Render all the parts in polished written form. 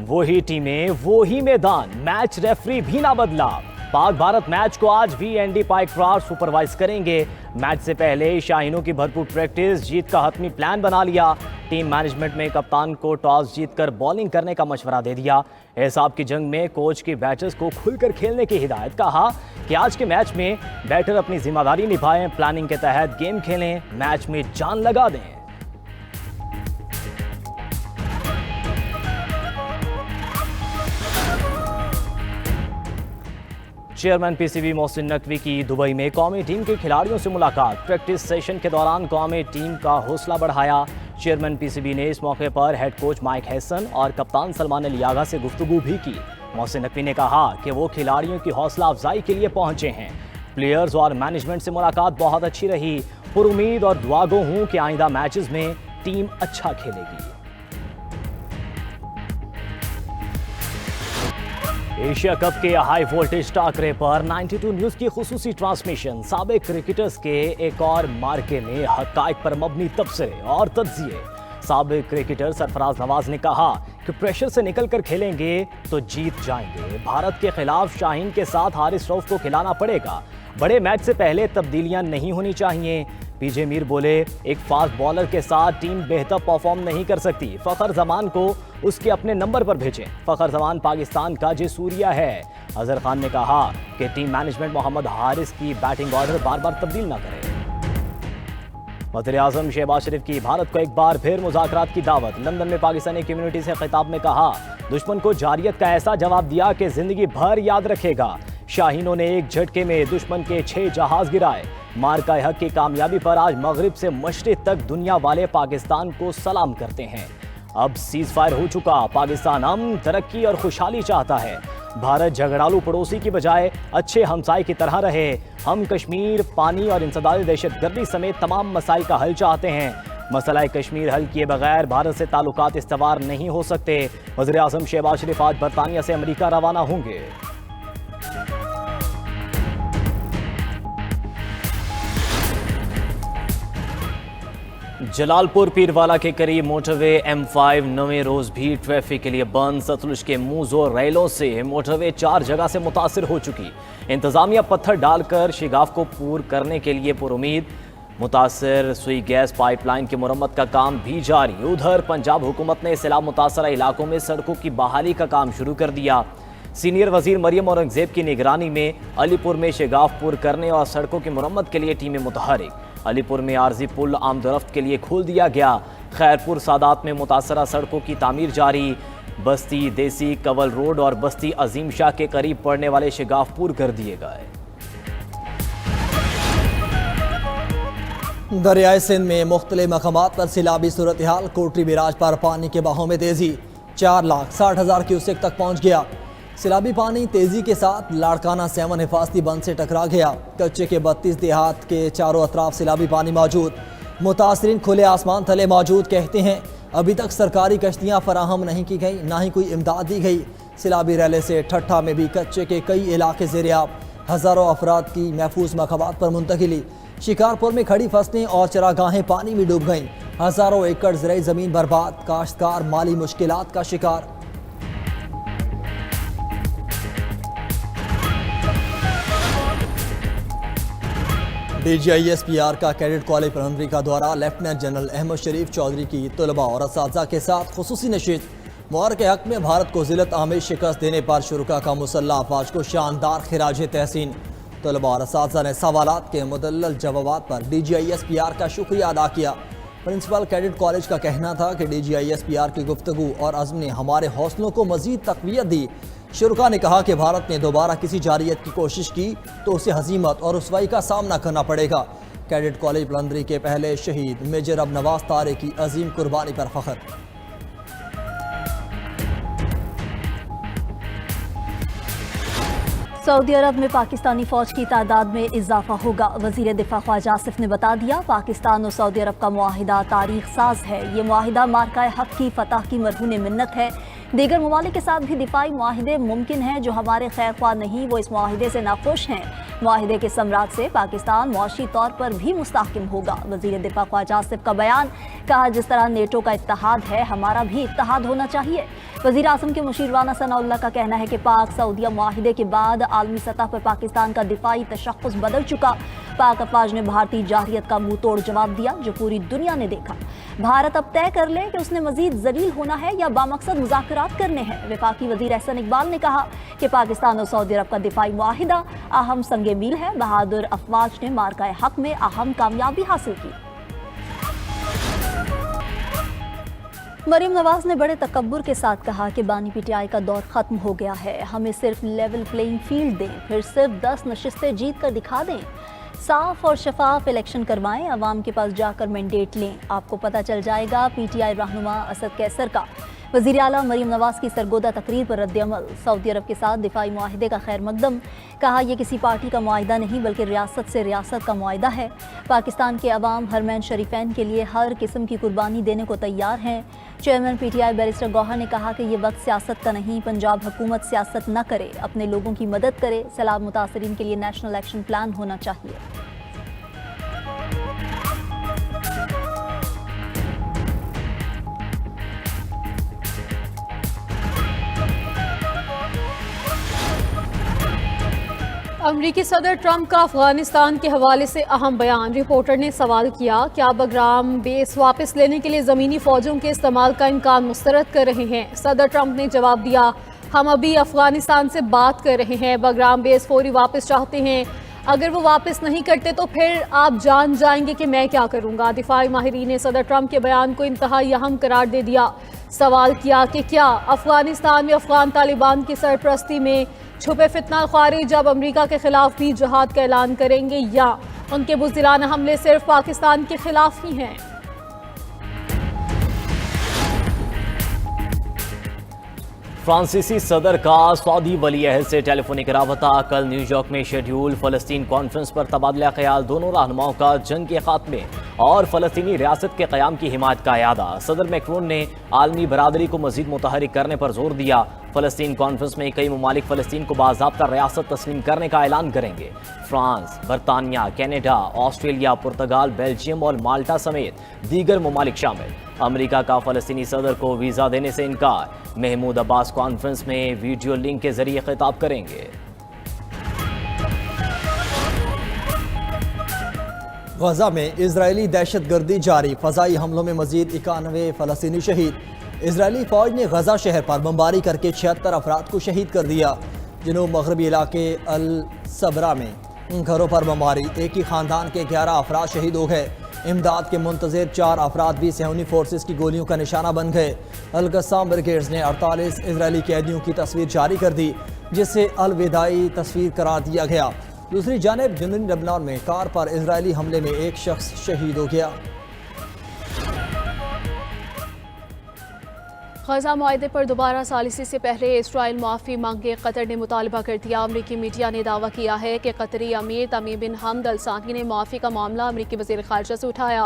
वही टीमें, वही मैदान, मैच रेफरी भी ना बदला। पाक भारत मैच को आज भी एनडी पाइकरार सुपरवाइज करेंगे। मैच से पहले शाहीनों की भरपूर प्रैक्टिस, जीत का हतमी प्लान बना लिया। टीम मैनेजमेंट में कप्तान को टॉस जीतकर बॉलिंग करने का मशवरा दे दिया। हिसाब की जंग में कोच की बैटर्स को खुलकर खेलने की हिदायत। कहा कि आज के मैच में बैटर अपनी जिम्मेदारी निभाएं, प्लानिंग के तहत गेम खेलें, मैच में जान लगा दें। चेयरमैन पीसीबी मोहसिन नकवी की दुबई में कौमी टीम के खिलाड़ियों से मुलाकात। प्रैक्टिस सेशन के दौरान कौमी टीम का हौसला बढ़ाया। चेयरमैन पीसीबी ने इस मौके पर हेड कोच माइक हैसन और कप्तान सलमान अली आगा से गुफ्तगू भी की। मोहसिन नकवी ने कहा कि वो खिलाड़ियों की हौसला अफजाई के लिए पहुंचे हैं। प्लेयर्स और मैनेजमेंट से मुलाकात बहुत अच्छी रही। पुरुमीद और दुआगो हूं कि आइंदा मैचेस में टीम अच्छा खेलेगी। एशिया कप के हाई वोल्टेज टाकरे पर 92 न्यूज की खुसूसी ट्रांसमिशन। साबिक क्रिकेटर्स के एक और मार्के में हकाइक पर मबनी तबसरे और तज्जिए। साबिक क्रिकेटर सरफराज नवाज ने कहा कि प्रेशर से निकलकर खेलेंगे तो जीत जाएंगे। भारत के खिलाफ शाहीन के साथ हारिस रऊफ को खिलाना पड़ेगा। बड़े मैच से पहले तब्दीलियां नहीं होनी चाहिए। पीजे मीर बोले, एक फास्ट बॉलर के साथ टीम बेहतर परफॉर्म नहीं कर सकती। फखर जमान को उसके अपने नंबर पर भेजें। फखर जमान पाकिस्तान का जसूरिया है। अजहर खान ने कहा कि टीम मैनेजमेंट मोहम्मद हारिस की बैटिंग ऑर्डर बार बार तब्दील न करे। वज़ीर आज़म शहबाज शरीफ की भारत को एक बार फिर मुज़ाकरात की दावत। लंदन में पाकिस्तानी कम्युनिटी से खिताब में कहा, दुश्मन को जारियत का ऐसा जवाब दिया कि जिंदगी भर याद रखेगा। शाहीनों ने एक झटके में दुश्मन के 6 जहाज गिराए। मार्का हक की कामयाबी पर आज मगरिब से मशरिक तक दुनिया वाले पाकिस्तान को सलाम करते हैं। अब सीज फायर हो चुका। पाकिस्तान अमन, तरक्की और खुशहाली चाहता है। भारत झगड़ालू पड़ोसी की बजाय अच्छे हमसाए की तरह रहे। हम कश्मीर, पानी और इंसदादी दहशतगर्दी समेत तमाम मसाइल का हल चाहते हैं। मसला कश्मीर हल किए बगैर भारत से ताल्लुकात इस्तवार नहीं हो सकते। वज़ीर आज़म शहबाज शरीफ आज बरतानिया से अमेरिका रवाना होंगे। जलालपुर पीरवाला के करीब मोटरवे M5 नवे रोज भी ट्रैफिक के लिए बंद। सतलुज के मुंह रेलों से मोटरवे 4 जगह से मुतासिर हो चुकी। इंतजामिया पत्थर डालकर शिगाफ को पूर करने के लिए पुरुमीद। मुतासिर सुई गैस पाइपलाइन की मुरम्मत का काम भी जारी। उधर पंजाब हुकूमत ने सैलाब मुतासरा इलाकों में सड़कों की बहाली का काम शुरू कर दिया। सीनियर वजीर मरियम औरंगजेब की निगरानी में अलीपुर में शिगाफ पूर करने और सड़कों की मुरम्मत के लिए टीमें मुतहरिक। अलीपुर में आरजी पुल आमदरफ्त के लिए खोल दिया गया। खैरपुर सादात में मुतासरा सड़कों की तामीर जारी। बस्ती देसी, कवल रोड और बस्ती अजीम शाह के करीब पड़ने वाले शिगाफ पूर कर दिए गए। दरियाए सिंध में मुख्तलिफ मकामात पर सैलाबी सूरत हाल। कोटरी बिराज पर पानी के बहाव में तेजी। 4,60,000 क्यूसेक तक पहुंच गया। सैलाबी पानी तेजी के साथ लाड़काना 7 हिफाजती बंद से टकरा गया। कच्चे के 32 देहात के चारों अतराफ सैलाबी पानी मौजूद। मुतासरीन खुले आसमान तले मौजूद। कहते हैं अभी तक सरकारी कश्तियाँ फराहम नहीं की गई, ना ही कोई इमदाद दी गई। सैलाबी रैले से ठट्ठा में भी कच्चे के कई इलाके ज़ेर-ए-आब। हज़ारों अफराद की महफूज मकामात पर मुंतकिली। शिकारपुर में खड़ी फसलें और चरागाहें पानी में डूब गईं। हज़ारों एकड़ ज़राई ज़मीन बर्बाद। काश्तकार माली मुश्किलात का शिकार। DGISPR का कैडेट कॉलेज प्रधानमंत्री का दौरा। लेफ्टिनेंट जनरल अहमद शरीफ चौधरी की तलबा और असातिज़ा के साथ खुसूसी नशिस्त। मुबारक के हक में भारत को ज़िल्लत आमेज शिकस्त देने पर शुरका का मुसल्लह अफवाज को शानदार खिराज तहसीन। तलबा और असातिज़ा ने सवालात के मुदल्लल जवाबात पर DGISPR का शुक्रिया अदा किया। प्रिंसिपल कैडेट कॉलेज का कहना था कि DGISPR की गुफ्तगू और अज़्म ने हमारे हौसलों को मज़ीद तक़वियत दी। शुरका ने कहा कि भारत ने दोबारा किसी जारियत की कोशिश की तो उसे हजीमत और रुसवाई का सामना करना पड़ेगा। कैडेट कॉलेज बुलंदरी के पहले शहीद मेजर अब नवाज तारे की अजीम कुर्बानी पर फख्र। सऊदी अरब में पाकिस्तानी फौज की तादाद में इजाफा होगा। वजीर दिफा ख्वाजा आसिफ ने बता दिया, पाकिस्तान और सऊदी अरब का मुआहिदा तारीख साज है। ये मुआहिदा मार्का हक की फतह की मरहून मिन्नत है। दीगर ममालिक के साथ भी दिफाई मुआहिदे मुमकिन हैं। जो हमारे खैर ख्वाह नहीं वो इस मुआहिदे से नाखुश हैं। मुआहिदे के समरात से पाकिस्तान मुआशी तौर पर भी मुस्तहकिम होगा। वजीर दिफा ख्वाजा आसिफ का बयान। कहा, जिस तरह नेटो का इत्तेहाद है हमारा भी इत्तेहाद होना चाहिए। वज़ीर आज़म के मुशीर राना सनाउल्लाह का कहना है कि पाक सऊदीया मुआहिदे के बाद आलमी सतह पर पाकिस्तान का दिफाई तशख़्ख़ुस बदल चुका। पाक अफवाज ने भारतीय जारहियत का मुंह तोड़ जवाब दिया जो पूरी दुनिया ने देखा। भारत अब तय कर ले कि उसने मजीद जलील होना है या बामकसद मुज़ाकरात करने हैं। वफाकी वज़ीर एहसन इकबाल ने कहा कि पाकिस्तान और सऊदी अरब का दिफाई मुआहिदा अहम संगे मील है। बहादुर अफवाज ने मार्का हक में अहम कामयाबी हासिल की। मरीम नवाज ने बड़े तकब्बुर के साथ कहा कि बानी पीटीआई का दौर ख़त्म हो गया है। हमें सिर्फ लेवल प्लेइंग फील्ड दें, फिर सिर्फ 10 नशिस्तें जीत कर दिखा दें, साफ और शफाफ इलेक्शन करवाएं, अवाम के पास जाकर मैंडेट लें, आपको पता चल जाएगा पीटीआई रहनुमा असद कैसर का। वज़ीर आला मरीम नवाज की सरगोदा तकरीर पर रद्द-ए-अमल। सऊदी अरब के साथ दिफाई मुआहिदे का खैर मकदम। कहा यह किसी पार्टी का मुआहिदा नहीं बल्कि रियासत से रियासत का मुआहिदा है। पाकिस्तान के अवाम हरमैन शरीफैन के लिए हर किस्म की कुर्बानी देने को तैयार हैं। चेयरमैन पीटीआई बैरिस्टर गौहर ने कहा कि यह वक्त सियासत का नहीं, पंजाब हुकूमत सियासत न करे, अपने लोगों की मदद करे। सैलाब मुतासरीन के लिए नेशनल एक्शन प्लान होना चाहिए। अमरीकी सदर ट्रंप का अफगानिस्तान के हवाले से अहम बयान। रिपोर्टर ने सवाल किया क्या बगराम बेस वापस लेने के लिए ज़मीनी फ़ौजों के इस्तेमाल का इम्कान मुस्तरद कर रहे हैं। सदर ट्रंप ने जवाब दिया हम अभी अफगानिस्तान से बात कर रहे हैं, बगराम बेस फौरी वापस चाहते हैं, अगर वो वापस नहीं करते तो फिर आप जान जाएंगे कि मैं क्या करूँगा। दिफाई माहिरीन ने सदर ट्रंप के बयान को इंतहाई अहम करार दे दिया। सवाल किया कि क्या अफगानिस्तान में अफगान तालिबान की सरपरस्ती में छुपे फितना ख्वारिज अब अमरीका के खिलाफ भी जिहाद का ऐलान करेंगे या उनके बुज़दिलाना हमले सिर्फ पाकिस्तान के खिलाफ ही हैं। फ्रांसीसी सदर का सऊदी वली अहद से टेलीफोनिक राबता। कल न्यूयॉर्क में शेड्यूल फ़लस्तीन कॉन्फ्रेंस पर तबादला ख्याल। दोनों रहनुमाओं का जंग के खात्मे और फ़लस्तीनी रियासत के क़याम की हिमायत का इरादा। सदर मैक्रोन ने आलमी बरादरी को मज़ीद मुतहरिक करने पर जोर दिया। फ़लस्तीन कॉन्फ्रेंस में कई ममालिक फ़लस्तीन को बाज़ाब्ता रियासत तस्लीम करने का ऐलान करेंगे। फ्रांस, बरतानिया, कैनेडा, ऑस्ट्रेलिया, पुर्तगाल, बेल्जियम और माल्टा समेत दीगर ममालिक शामिल। अमरीका का फ़लस्तीनी सदर को वीज़ा देने से इनकार। महमूद अब्बास कॉन्फ्रेंस में वीडियो लिंक के जरिए खिताब करेंगे। गजा में इजरायली दहशतगर्दी जारी। फ़ज़ाई हमलों में मजीद 91 फ़लस्तीनी शहीद। इजरायली फ़ौज ने गजा शहर पर बमबारी करके 76 अफराद को शहीद कर दिया। जनूब मगरबी इलाके अल सबरा में घरों पर बमबारी, एक ही ख़ानदान के 11 अफराद शहीद हो गए। इमदाद के मुंतज़िर 4 अफराद भी सहूनी फोर्सेस की गोलियों का निशाना बन गए। अल-गस्साम ब्रिगेड्स ने 48 इजरायली कैदियों की तस्वीर जारी कर दी, जिसे अलविदाई तस्वीर करार दिया गया। दूसरी जानिब जनूबी लेबनान में कार पर इजरायली हमले में एक शख्स शहीद हो गया। गजा मुआहदे पर दोबारा सालिसी से पहले इसराइल मुआफ़ी मांगे। कतर ने मुतालबा कर दिया। अमरीकी मीडिया ने दावा किया है कि कतरी अमीर तमीम बिन हमद अल सानी ने मुआफ़ी का मामला अमरीकी वज़ीर ख़ारिजा से उठाया।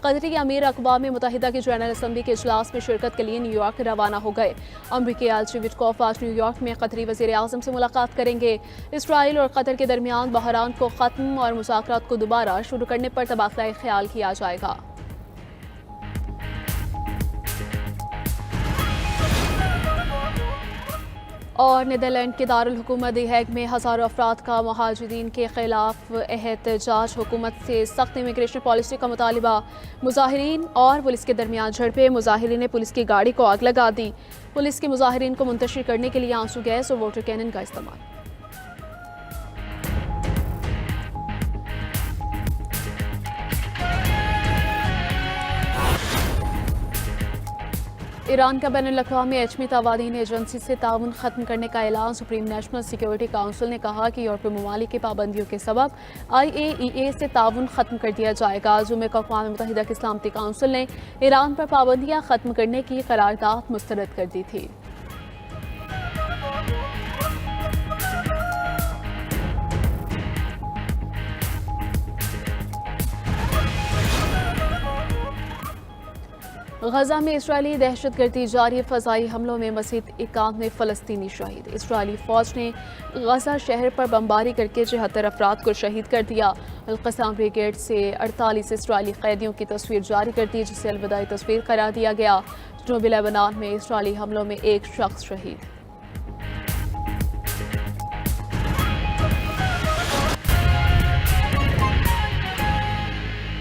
कतरी अमीर अक़वाम मुत्तहिदा की जनरल असम्बली के इजलास में शिरकत के लिए न्यूयॉर्क रवाना हो गए। अमरीकी आलची विटकॉफ आज न्यूयॉर्क में कतरी वज़ीर आज़म से मुलाकात करेंगे। इसराइल और कतर के दरमियान बहरान को ख़त्म और मुज़ाकरात को दोबारा शुरू करने पर तबादला ख्याल किया जाएगा। और नीदरलैंड के दारुल हुकूमत द हेग में हज़ारों अफराद का महाजिरीन के खिलाफ एहतजाज। हुकूमत से सख्त इमिग्रेशन पॉलिसी का मुतालिबा। मुजाहिरीन और पुलिस के दरमियान झड़पें। मुजाहिरीन ने पुलिस की गाड़ी को आग लगा दी। पुलिस के मुजाहिरीन को मुंतशिर करने के लिए आंसू गैस और वाटर कैनन का इस्तेमाल। ईरान का बैनुल-अक़वामी एटमी तवादीन एजेंसी से ताउन ख़त्म करने का ऐलान। सुप्रीम नेशनल सिक्योरिटी काउंसिल ने कहा कि यूरोपीय ममालिक की पाबंदियों के सबब IAEA से ताउन ख़त्म कर दिया जाएगा। जुमे को अक़वाम मुत्तहिदा की सलामती काउंसिल ने ईरान पर पाबंदियाँ ख़त्म करने की करारदाद मुस्तरद कर दी थी। गजा में इसराइली दहशतगर्दी जारी। फ़ज़ाई हमलों में मज़ीद 91 फ़लस्तीनी शहीद। इसराइली फ़ौज ने गजा शहर पर बमबारी करके 76 अफराद को शहीद कर दिया। अल-क़स्साम ब्रिगेड से 48 इसराइली कैदियों की तस्वीर जारी कर दी, जिसे अलविदाई तस्वीर करार दिया गया। जनूबी लेबनान में इसराइली हमलों में एक शख्स शहीद।